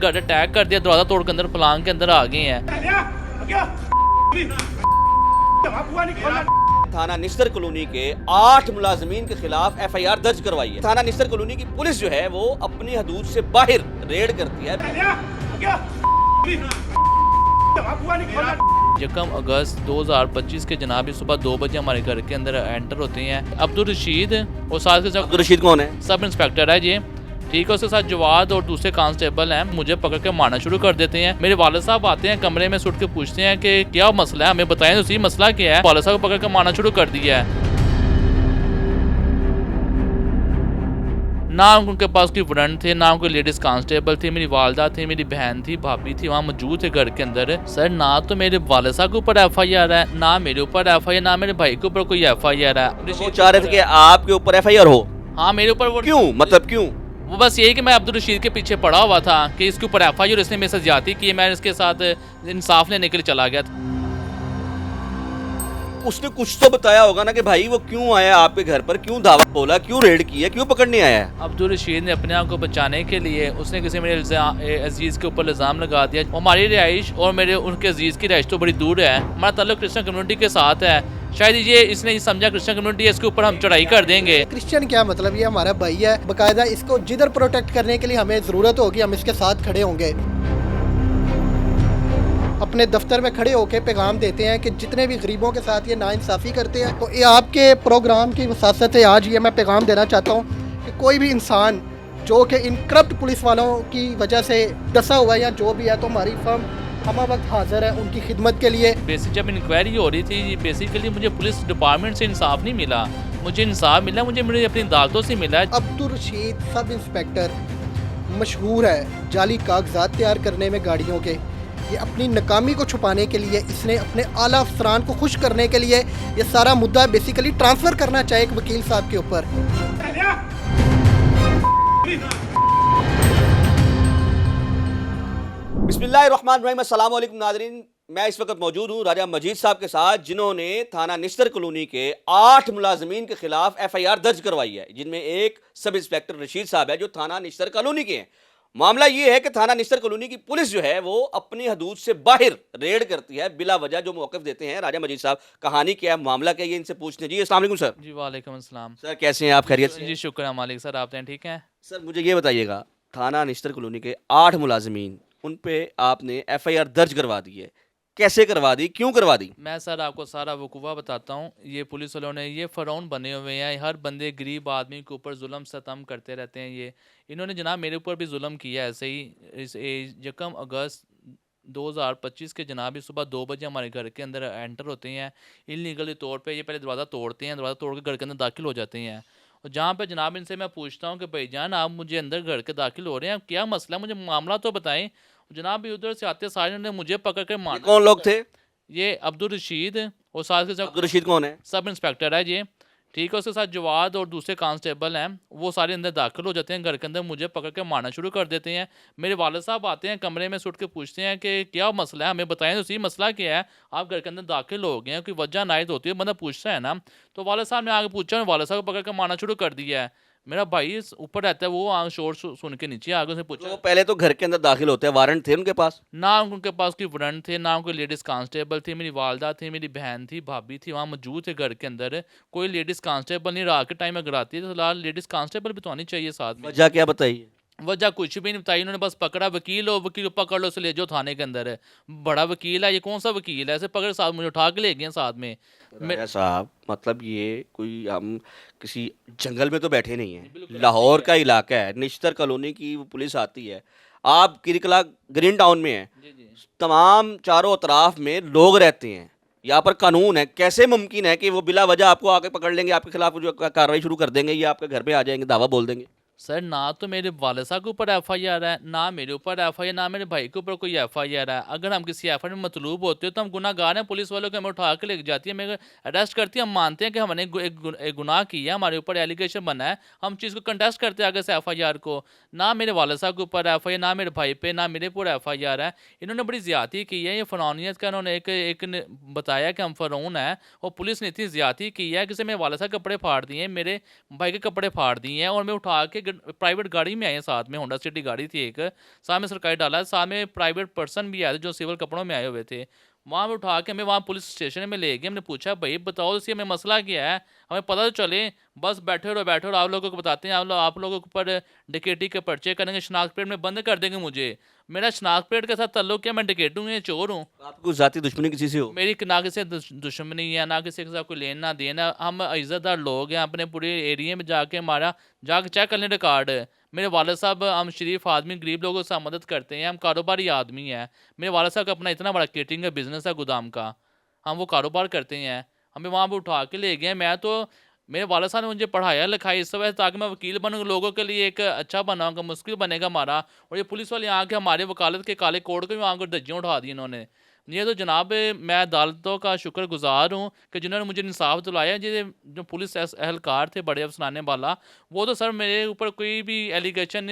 घर अटैक कर दिया, दरवाजा तोड़ के अंदर पलांग के अंदर आ गए हैं। थाना निस्तर कॉलोनी के 8 मुलाजमीन के खिलाफ एफआईआर दर्ज करवाई है। थाना निस्तर कॉलोनी की पुलिस जो है वो अपनी हदूद से बाहर रेड करती है। 1 अगस्त 2025 के जनाब सुबह 2 बजे हमारे घर के अंदर एंटर होते हैं अब्दुल रशीद और साथ के साथ अब्दुल रशीद कौन है? सब इंस्पेक्टर है जी, ठीक है। उसके साथ जवाद और दूसरे कांस्टेबल हैं। मुझे पकड़ के मारना शुरू कर देते हैं। मेरे वालिद साहब आते हैं कमरे में, सुट के पूछते हैं कि क्या मसला है, हमें बताएं तो सही मसला क्या है। वालिद साहब को पकड़ के मारना शुरू कर दिया है। ना उनके पास कोई वारंट थे, ना कोई लेडीज कांस्टेबल थी। मेरी वालदा थी, मेरी बहन थी, भाभी थी, वहाँ मौजूद थे घर के अंदर। सर ना तो मेरे वालिद साहब के ऊपर एफआईआर है, ना मेरे ऊपर एफआईआर, ना मेरे भाई के ऊपर कोई एफआईआर है। वो चाह रहे थे कि आपके ऊपर एफआईआर हो? हाँ मेरे ऊपर। वो क्यों, मतलब क्यों? वो बस यही कि मैं अब्दुल रशीद के पीछे पड़ा हुआ था कि इसके ऊपर एफआईआर, इसने मेरे साथ ज्यादती की, मैं इसके साथ इंसाफ लेने के लिए चला गया था। उसने कुछ तो बताया होगा ना कि भाई वो क्यों आया आपके घर पर, क्यों दावा बोला, क्यों रेड की है, क्यों पकड़ने आया है? अब्दुल रशीद ने अपने आप को बचाने के लिए उसने किसी मेरे अजीज़ के ऊपर इल्ज़ाम लगा दिया। हमारी रिहाइश और मेरे उनके अजीज़ की रिहाइश तो बड़ी दूर है, हमारा ताल्लुक क्रिश्चियन कम्युनिटी के साथ है। शायद ये इसने समझा क्रिश्चियन कम्युनिटी है, इसके ऊपर हम चढ़ाई कर देंगे। क्रिश्चियन क्या मतलब, ये हमारा भाई है बाकायदा, इसको जिधर प्रोटेक्ट करने के लिए हमें ज़रूरत होगी हम इसके साथ खड़े होंगे। अपने दफ्तर में खड़े होकर पैगाम देते हैं कि जितने भी गरीबों के साथ ये नाइंसाफ़ी करते हैं, तो ये आपके प्रोग्राम की वसासत से आज ये मैं पैगाम देना चाहता हूँ कि कोई भी इंसान जो कि इन करप्ट पुलिस वालों की वजह से डसा हुआ है या जो भी है, तो हमारी फर्म हम वक्त हाजिर है उनकी खिदमत के लिए। बेसिक जब इंक्वायरी हो रही थी, बेसिकली मुझे पुलिस डिपार्टमेंट से इंसाफ नहीं मिला, मुझे इंसाफ मिला, मुझे मेरी अपनी अदालतों से मिला। अब्दुल रशीद सब इंस्पेक्टर मशहूर है जाली कागजात तैयार करने में गाड़ियों के। ये अपनी नाकामी को छुपाने के लिए, इसने अपने आला अफसरान को खुश करने के लिए ये सारा मुद्दा बेसिकली ट्रांसफ़र करना चाहे एक वकील साहब के ऊपर। बिस्मिल्लाहिर्रहमानिर्रहीम, अस्सलाम वालेकुम नाज़रीन। मैं इस वक्त मौजूद हूँ राजा मजीद साहब के साथ, जिन्होंने थाना निस्तर कॉलोनी के 8 मुलाजमीन के खिलाफ एफआईआर दर्ज करवाई है, जिनमें एक सब इंस्पेक्टर रशीद साहब है जो थाना निस्तर कॉलोनी के हैं। मामला ये है कि थाना निस्तर कॉलोनी की पुलिस जो है वो अपनी हदूद से बाहर रेड करती है बिला वजह, जो मौक़िफ़ देते हैं। राजा मजीद साहब, कहानी क्या है, मामला क्या है, ये इनसे पूछते हैं। जी अस्सलाम वालेकुम सर। जी वालेकुम अस्सलाम। सर कैसे हैं आप, खैरियत से? जी शुक्र मालिक। सर आप हैं, ठीक हैं? सर मुझे ये बताइएगा, थाना निस्तर कॉलोनी के 8 मुलाजमीन, उन पे आपने एफआईआर दर्ज करवा दी है, कैसे करवा दी, क्यों करवा दी? मैं सर आपको सारा वकूफ़ा बताता हूँ। ये पुलिस वालों ने ये फ़रौन बने हुए हैं, हर बंदे गरीब आदमी के ऊपर जुल्म सतम करते रहते हैं। ये इन्होंने जनाब मेरे ऊपर भी जुल्म किया ऐसे ही। इस 1 अगस्त 2025 के जनाब सुबह 2 बजे हमारे घर के अंदर एंटर होते हैं इलीगली तौर पे। ये पहले दरवाज़ा तोड़ते हैं, दरवाज़ा तोड़ के घर के अंदर दाखिल हो जाते हैं। और जहाँ पे जनाब इनसे मैं पूछता हूँ कि भाईजान आप मुझे अंदर घर के दाखिल हो रहे हैं, क्या मसला, मुझे मामला तो बताएं। जनाब भी उधर से आते सारे ने मुझे पकड़ के मारा। कौन लोग थे? ये अब्दुल रशीद और साथ के साथ अब्दुल रशीद कौन है? सब इंस्पेक्टर है ये, ठीक है। उसके साथ जवाद और दूसरे कांस्टेबल हैं। वो सारे अंदर दाखिल हो जाते हैं घर के अंदर, मुझे पकड़ के मारना शुरू कर देते हैं। मेरे वालिद साहब आते हैं कमरे में, सुट के पूछते हैं कि क्या मसला है, हमें बताएं तो सही मसला क्या है, आप घर के अंदर दाखिल हो गए हैं, कोई वजह नायत होती है, बंदा पूछता है ना। तो वालिद साहब ने आगे पूछा, वालिद साहब को पकड़ के मारना शुरू कर दिया है। मेरा भाई ऊपर रहता है, वो आग शोर सुन के नीचे आगे उसने पूछा। तो पहले तो घर के अंदर दाखिल होते हैं, वारंट थे उनके पास? ना उनके पास कोई वारंट थे, ना कोई लेडीज़ कांस्टेबल थी। मेरी वालदा थी, मेरी बहन थी, भाभी थी, वहाँ मौजूद थे घर के अंदर। कोई लेडीज़ कांस्टेबल नहीं, रात के टाइम अगर आती है तो फिलहाल लेडीज़ कांस्टेबल भी तो आनी चाहिए साथ में। वजह क्या बताइए? वजह कुछ भी नहीं बताई, उन्होंने बस पकड़ा, वकील हो, वकील पकड़ लो, उसे ले जाओ थाने के अंदर। बड़ा वकील है ये, कौन सा वकील है, ऐसे पकड़ साथ मुझे उठा के ले गए साथ में। राजा साहब, मतलब ये कोई हम किसी जंगल में तो बैठे नहीं हैं, लाहौर का इलाका है, निस्तर कॉलोनी की वो पुलिस आती है, आप किरकला ग्रीन टाउन में हैं, तमाम चारों अतराफ में लोग रहते हैं, यहाँ पर कानून है, कैसे मुमकिन है कि वो बिला वजह आपको आके पकड़ लेंगे, आपके खिलाफ जो कार्रवाई शुरू कर देंगे, या आपके घर पे आ जाएंगे, दावा बोल देंगे? सर ना तो मेरे वालिद साहब के ऊपर एफआईआर है, ना मेरे ऊपर एफआईआर, ना मेरे भाई के ऊपर कोई एफआईआर है। अगर हम किसी एफआईआर में मतलूब होते हो तो हम गुनाहगार हैं। पुलिस वालों के हमें उठा के लेके जाती है, हमें अरेस्ट करती है, हम मानते हैं कि हमने एक गुनाह किया, हमारे ऊपर एलिगेशन बना है, हम चीज़ को कंटेस्ट करते हैं आगे से एफआईआर को। ना मेरे वालिद साहब के ऊपर एफआईआर, ना मेरे भाई पे, ना मेरे ऊपर एफआईआर है। इन्होंने बड़ी ज़्यादती की है, ये फ़रौनियत का इन्होंने एक बताया कि हम फ़रौन हैं, और पुलिस ने इतनी ज़्यादती की है कि मेरे वालिद साहब के कपड़े फाड़ दिए, मेरे भाई के कपड़े फाड़ दिए हैं, और मैं उठा के प्राइवेट गाड़ी में आए हैं, साथ में होंडा सिटी गाड़ी थी एक, साथ में सरकारी डाला है, साथ में प्राइवेट पर्सन भी आए थे जो सिविल कपड़ों में आए हुए थे। वहाँ पे उठा के हमें वहाँ पुलिस स्टेशन में ले गए। हमने पूछा भाई बताओ इसी हमें मसला क्या है, हमें पता तो चले। बस बैठे रहो आप लोगों को बताते हैं, आप लोगों के ऊपर डकैती के पर्चे करेंगे, शनाख्त प्लेट में बंद कर देंगे मुझे। मेरा शनाख्त प्लेट के साथ ताल्लुक क्या, मैं डकैत हूँ या चोर हूँ? आपको जाती दुश्मनी किसी से हो? मेरी ना किसी से दुश्मनी है, ना किसी के साथ कोई लेना देना। हम इज़्ज़तदार लोग हैं, अपने पूरे एरिया में जाके हमारा जाके चेक कर लें रिकॉर्ड। मेरे वाले साहब, हम शरीफ आदमी, गरीब लोगों के साथ मदद करते हैं, हम कारोबारी आदमी हैं। मेरे वाले साहब का अपना इतना बड़ा केटरिंग का बिज़नेस है गोदाम का, हम वो कारोबार करते हैं। हमें वहाँ पे उठा के ले गए। मैं तो, मेरे वाले साहब ने मुझे पढ़ाया लिखाया इस वजह से ताकि मैं वकील बनूँ, लोगों के लिए एक अच्छा बनाऊँगा, मुश्किल बनेगा हमारा। और ये पुलिस वाले यहाँ के हमारे वकालत के काले कोड को भी वहाँ को धज्जियाँ उठा दी इन्होंने। ये तो जनाब मैं अदालतों का शुक्रगुजार हूँ कि जिन्होंने मुझे इंसाफ दिलाया। जो पुलिस एहलकार थे बड़े अफसराने वाला, वो तो सर मेरे ऊपर कोई भी एलिगेशन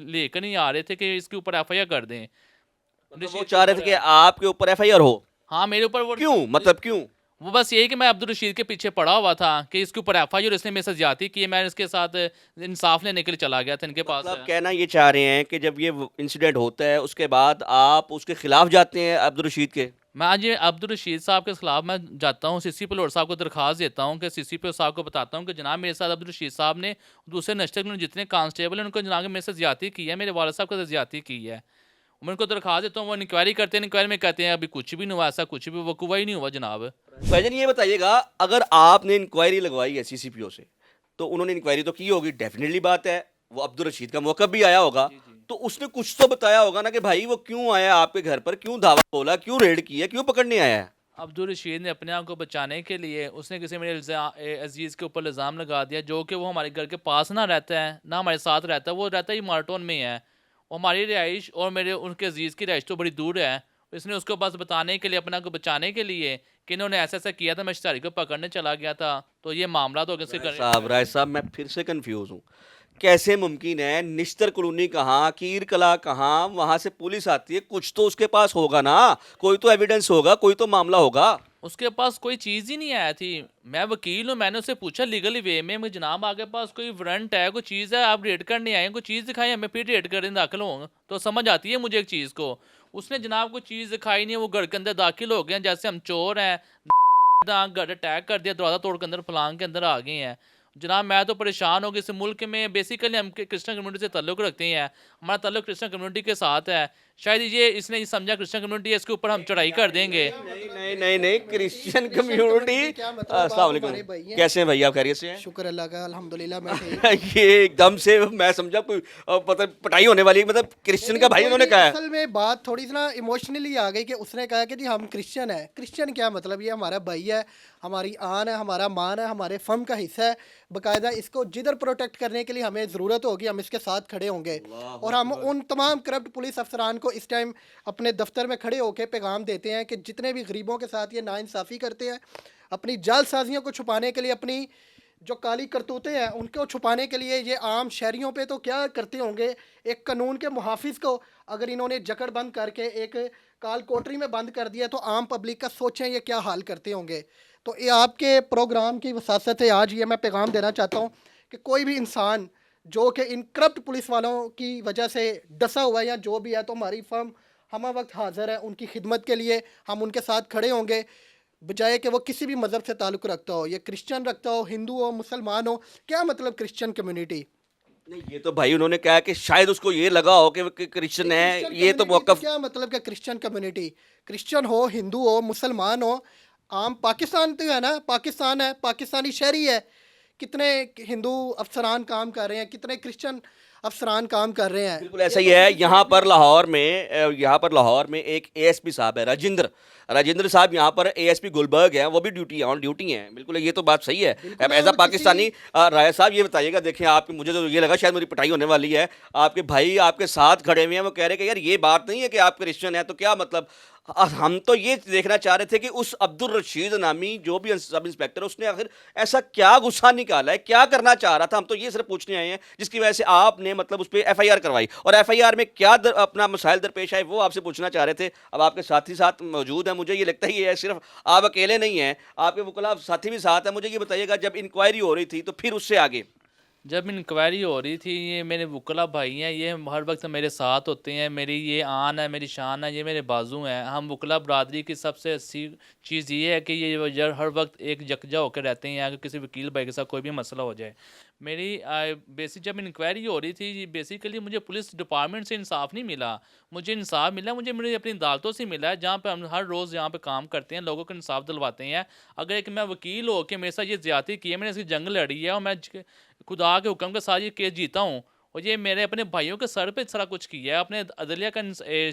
लेकर नहीं आ रहे थे कि इसके ऊपर एफआईआर कर दें। मतलब वो चाह रहे थे कि आपके ऊपर एफआईआर हो? हाँ मेरे ऊपर। वो क्यों, मतलब क्यों? वो बस यही कि मैं अब्दुल रशीद के पीछे पड़ा हुआ था कि इसके ऊपर एफआईआर, इसने मेरे साथ ज्यादती की है, मैं इसके साथ इंसाफ लेने के लिए चला गया था इनके पास। मतलब कहना ये चाह रहे हैं कि जब ये इंसिडेंट होता है उसके बाद आप उसके खिलाफ जाते हैं अब्दुल रशीद के? मैं आज ये अब्दुल रशीद साहब के खिलाफ मैं जाता हूँ, सीसी पलोर साहब को दरख्वास्त देता हूँ कि सीसी पलोर साहब को बताता हूँ कि जनाब मेरे साथ अब्दुल रशीद साहब ने, दूसरे नशे में जितने कांस्टेबल हैं उनको जनाब मेरे साथ ज्यादती की है, मेरे वाले साहब के साथ ज्यादती की है। मैं उनको दरख्वास्त देता हूँ, वो इंक्वायरी करते हैं, इंक्वायरी में कहते हैं अभी कुछ भी नहीं हुआ, ऐसा कुछ भी वकूआ ही नहीं हुआ जनाब। भाईजान ये बताइएगा, अगर आपने इंक्वायरी लगवाई है सीसीपीओ से तो उन्होंने इंक्वायरी तो की होगी, डेफिनेटली बात है, वो अब्दुल रशीद का मौका भी आया होगा, तो उसने कुछ तो बताया होगा ना कि भाई वो क्यों आया आपके घर पर, क्यों धावा बोला, क्यों रेड की है, क्यों पकड़ने आया है? अब्दुल रशीद ने अपने आप को बचाने के लिए उसने किसी मेरे अजीज़ के ऊपर इल्ज़ाम लगा दिया, जो कि वो हमारे घर के पास ना रहता है ना हमारे साथ रहता है, वो रहता ही मार्टोन में है। और हमारी रिहाइश और मेरे उनके अजीज़ की रिहाइश तो बड़ी दूर है। इसने उसको बस बताने के लिए, अपना को बचाने के लिए कि इन्होंने ऐसा ऐसा किया था, मैं शहरी को पकड़ने चला गया था, तो ये मामला तो राय साहब मैं फिर से कंफ्यूज हूँ। कैसे मुमकिन है, निश्तर कॉलोनी कहाँ, कीर कला कहाँ, वहां से पुलिस आती है, कुछ तो उसके पास होगा ना, कोई तो एविडेंस होगा, कोई तो मामला होगा। उसके पास कोई चीज़ ही नहीं आई थी। मैं वकील हूँ, मैंने उससे पूछा लीगली वे में, मुझे जनाब आपके पास कोई वारंट है, कोई चीज़ है, आप रेड करने आए हैं, कोई चीज़ दिखाई हमें, फिर रेड करने दाखिल होंगे तो समझ आती है मुझे एक चीज़ को। उसने जनाब कोई चीज़ दिखाई नहीं है, वो घर के अंदर दाखिल हो गए जैसे हम चोर हैं, घर अटैक कर दिया, दरवाज़ा तोड़ के अंदर फलांग के अंदर आ गए हैं। जनाब मैं तो परेशान हो गया। इस मुल्क में बेसिकली हम क्रिश्चियन कम्युनिटी से ताल्लुक़ रखते हैं, हमारा ताल्लुक़ क्रिश्चियन कम्युनिटी के साथ है। शायद ये इसने समझा क्रिश्चियन कम्युनिटी है, इसके ऊपर हम चढ़ाई कर देंगे। नहीं नहीं नहीं नहीं, क्रिश्चियन कम्युनिटी। अस्सलाम वालेकुम, कैसे हैं भैया, खैरियत से हैं? शुक्र अल्लाह का, अल्हम्दुलिल्लाह मैं ये एकदम से मैं समझा कोई मतलब पटाई होने वाली, मतलब क्रिश्चियन का भाई उन्होंने कहा है। असल में बात थोड़ी सी ना इमोशनली आ गई कि उसने कहा कि जी हम क्रिश्चियन है। क्रिश्चियन क्या मतलब, ये हमारा भाई है, हमारी आन है, हमारा मान है, हमारे फम का हिस्सा है। बाकायदा इसको जिधर प्रोटेक्ट करने के लिए हमें ज़रूरत होगी हम इसके साथ खड़े होंगे। और हम उन तमाम करप्ट पुलिस अफसरान को इस टाइम अपने दफ्तर में खड़े होकर पैगाम देते हैं कि जितने भी गरीबों के साथ ये नाइंसाफ़ी करते हैं, अपनी जालसाजियों को छुपाने के लिए, अपनी जो काली करतूतें हैं उनको छुपाने के लिए ये आम शहरियों पे तो क्या करते होंगे। एक कानून के मुहाफिज को अगर इन्होंने जकड़ बंद करके एक काल कोठरी में बंद कर दिया तो आम पब्लिक का सोचें ये क्या हाल करते होंगे। तो ये आपके प्रोग्राम की वसासत है आज ये मैं पैगाम देना चाहता हूँ कि कोई भी इंसान जो कि इन करप्ट पुलिस वालों की वजह से डसा हुआ है या जो भी है, तो हमारी फर्म हम वक्त हाज़िर है उनकी खिदमत के लिए, हम उनके साथ खड़े होंगे, बजाय कि वो किसी भी मज़हब से ताल्लुक़ रखता हो, ये क्रिश्चियन रखता हो, हिंदू हो, मुसलमान हो। क्या मतलब क्रिश्चियन कम्युनिटी? नहीं ये तो भाई उन्होंने कहा कि शायद उसको ये लगा हो कि क्रिश्चियन है, ये तो मौक़िफ़। क्या मतलब कि क्रिश्चियन कम्युनिटी, क्रिश्चियन हो, हिंदू हो, मुसलमान हो, आम पाकिस्तान तो है ना, पाकिस्तान है, पाकिस्तानी शहरी है। कितने हिंदू अफसरान काम कर रहे हैं, कितने क्रिश्चियन अफसरान काम कर रहे हैं। बिल्कुल ऐसा ही है। यहाँ पर लाहौर में एक एएसपी साहब है राजेंद्र साहब, यहाँ पर एएसपी गुलबर्ग है, वो भी ऑन ड्यूटी हैं। बिल्कुल ये तो बात सही है। अब एज अ पाकिस्तानी राय साहब ये बताइएगा, देखें आपके, मुझे तो ये लगा शायद मेरी पिटाई होने वाली है, आपके भाई आपके साथ खड़े हुए हैं, वो कह रहे हैं कि यार ये बात नहीं है कि आप क्रिश्चियन हैं, तो क्या मतलब। हम तो ये देखना चाह रहे थे कि उस अब्दुल रशीद नामी जो भी सब इंस्पेक्टर, उसने आखिर ऐसा क्या गुस्सा निकाला है, क्या करना चाह रहा था, हम तो ये सिर्फ पूछने आए हैं जिसकी वजह से आपने मतलब उस पर एफआईआर करवाई, और एफआईआर में क्या अपना मसाइल दरपेश आए वो आपसे पूछना चाह रहे थे। अब आपके साथी साथ मौजूद हैं, मुझे ये लगता ही है सिर्फ आप अकेले नहीं हैं, आपके वकला साथी भी साथ हैं। मुझे ये बताइएगा, जब इंक्वायरी हो रही थी तो फिर उससे आगे जब इंक्वायरी हो रही थी, ये मेरे वकला भाई हैं, ये हर वक्त मेरे साथ होते हैं, मेरी ये आन है, मेरी शान है, ये मेरे बाजू हैं। हम वकला बरादरी की सबसे अच्छी चीज़ ये है कि ये हर वक्त एक यकजा होकर रहते हैं। अगर किसी वकील भाई के साथ कोई भी मसला हो जाए, मेरी बेसिक जब इंक्वायरी हो रही थी, बेसिकली मुझे पुलिस डिपार्टमेंट से इंसाफ नहीं मिला। मुझे इंसाफ मिला, मुझे मेरी अपनी अदालतों से मिला है, जहाँ पे हम हर रोज़ यहाँ पे काम करते हैं, लोगों को इंसाफ दिलवाते हैं। अगर एक मैं वकील हो के मेरे साथ ये ज़्यादती की है, मैंने इसकी जंग लड़ी है और मैं खुदा के हुक्म के साथ ये केस जीता हूँ, और ये मेरे अपने भाइयों के सर पे सारा कुछ किया है। अपने अदलिया का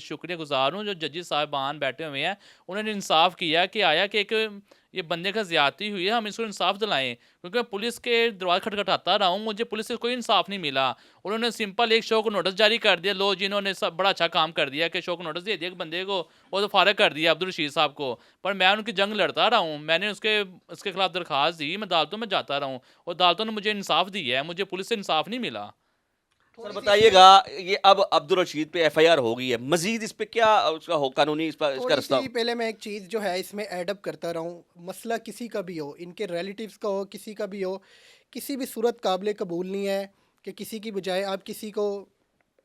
शुक्रिया गुजार हूँ, जो जजेस साहिबान बैठे हुए हैं, उन्होंने इंसाफ किया कि आया कि एक ये बंदे का ज़्यादती हुई है, हम इसको इंसाफ दिलाएं। क्योंकि मैं पुलिस के दरवाज़े खटखटाता रहा हूँ, मुझे पुलिस से कोई इंसाफ नहीं मिला। उन्होंने सिंपल एक शो को नोटिस जारी कर दिया, लो जिन्होंने सब बड़ा अच्छा काम कर दिया कि शो को नोटिस दे दिया एक बंदे को, वो तो फारग कर दिया अब्दुल रशीद साहब को। पर मैं उनकी जंग लड़ता रहा हूँ, मैंने उसके खिलाफ दरख्वास्त दी, मैं अदालतों में जाता रहा हूँ और अदालतों ने मुझे इंसाफ दिया है, मुझे पुलिस से इंसाफ नहीं मिला। सर बताइएगा, ये अब अब्दुल रशीद पे एफआईआर हो गई है, मजीद इस पे क्या उसका हो कानूनी इसका थोड़ी रास्ता? सी पहले मैं एक चीज़ जो है इसमें एडअप करता रहूँ। मसला किसी का भी हो, इनके रिलेटिव्स का हो, किसी का भी हो, किसी भी सूरत काबिल कबूल नहीं है कि किसी की बजाय आप किसी को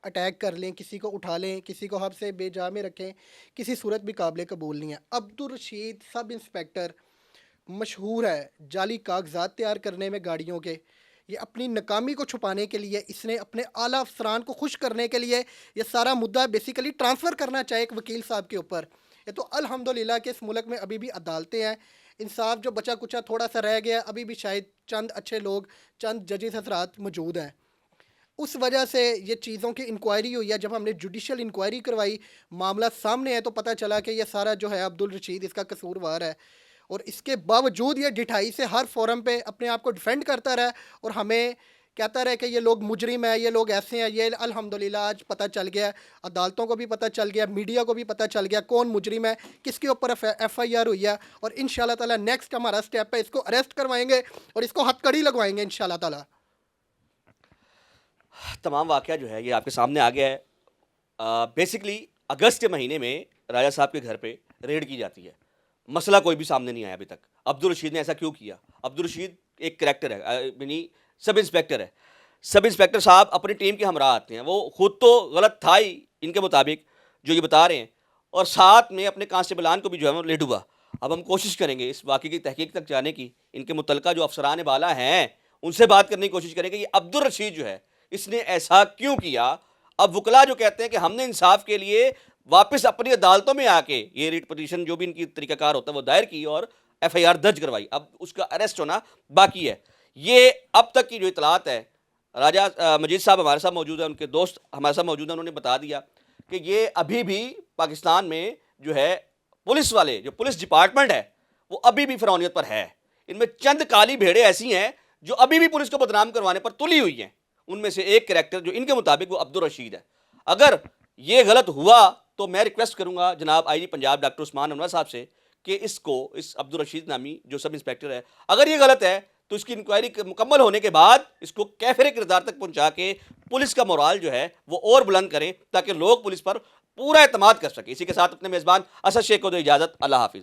अटैक कर लें, किसी को उठा लें, किसी को हब से बेजा में रखें, किसी सूरत भी काबिल कबूल नहीं है। अब्दुल रशीद सब इंस्पेक्टर मशहूर है जाली कागजात तैयार करने में गाड़ियों के। ये अपनी नाकामी को छुपाने के लिए, इसने अपने आला अफसरान को खुश करने के लिए ये सारा मुद्दा बेसिकली ट्रांसफ़र करना चाहे एक वकील साहब के ऊपर। ये तो अल्हम्दुलिल्लाह कि इस मुल्क में अभी भी अदालतें हैं, इंसाफ जो बचा कुचा थोड़ा सा रह गया, अभी भी शायद चंद अच्छे लोग, चंद जजेस हजरात मौजूद हैं। उस वजह से ये चीज़ों की इंक्वायरी हुई है। जब हमने जुडिशल इंक्वायरी करवाई, मामला सामने है, तो पता चला कि ये सारा जो है अब्दुल रशीद इसका कसूरवार है। और इसके बावजूद ये ढिठाई से हर फोरम पे अपने आप को डिफेंड करता रहा और हमें कहता रहे कि ये लोग मुजरिम है, ये लोग ऐसे हैं। ये अल्हम्दुलिल्लाह आज पता चल गया, अदालतों को भी पता चल गया, मीडिया को भी पता चल गया कौन मुजरिम है, किसके ऊपर एफआईआर हुई है। और इंशाल्लाह ताला नेक्स्ट हमारा स्टेप है, इसको अरेस्ट करवाएंगे और इसको हथकड़ी लगवाएंगे इंशाल्लाह ताला। तमाम वाक़या जो है ये आपके सामने आ गया है। बेसिकली अगस्त के महीने में राजा साहब के घर पे रेड की जाती है, मसला कोई भी सामने नहीं आया अभी तक। अब्दुल रशीद ने ऐसा क्यों किया? अब्दुल रशीद एक करैक्टर है, यानी सब इंस्पेक्टर है। सब इंस्पेक्टर साहब अपनी टीम के हमरा आते हैं, वो खुद तो गलत था ही इनके मुताबिक जो ये बता रहे हैं, और साथ में अपने कांस्टेबलान को भी जो है वो ले डूबा। अब हम कोशिश करेंगे इस वाक़े की तहकीक तक जाने की, इनके मुतलका जो अफसरान बाला हैं उनसे बात करने की कोशिश करेंगे कि अब्दुल रशीद जो है इसने ऐसा क्यों किया। अब वकला जो कहते हैं कि हमने इंसाफ के लिए वापस अपनी अदालतों में आके ये रिट पिटीशन जो भी इनकी तरीकाकार होता है वो दायर की और एफआईआर दर्ज करवाई। अब उसका अरेस्ट होना बाकी है। ये अब तक की जो इतलात है, राजा मजीद साहब हमारे साथ मौजूद है, उनके दोस्त हमारे साथ मौजूद हैं, उन्होंने बता दिया कि ये अभी भी पाकिस्तान में जो है पुलिस वाले, जो पुलिस डिपार्टमेंट है वो अभी भी फ़िरौनियत पर है। इनमें चंद काली भेड़ें ऐसी हैं जो अभी भी पुलिस को बदनाम करवाने पर तुली हुई हैं। उनमें से एक कैरेक्टर जो इनके मुताबिक वो अब्दुल रशीद है। अगर ये गलत हुआ तो मैं रिक्वेस्ट करूंगा जनाब आईजी पंजाब डॉक्टर उस्मान अनवर साहब से कि इस अब्दुल रशीद नामी जो सब इंस्पेक्टर है, अगर ये गलत है तो इसकी इंक्वायरी मुकम्मल होने के बाद इसको कैफरे किरदार तक पहुंचा के पुलिस का मोराल जो है वो और बुलंद करें, ताकि लोग पुलिस पर पूरा एतमाद कर सके। इसी के साथ अपने मेज़बान असद शेख को दो इजाज़त। अल्लाह हाफिज़।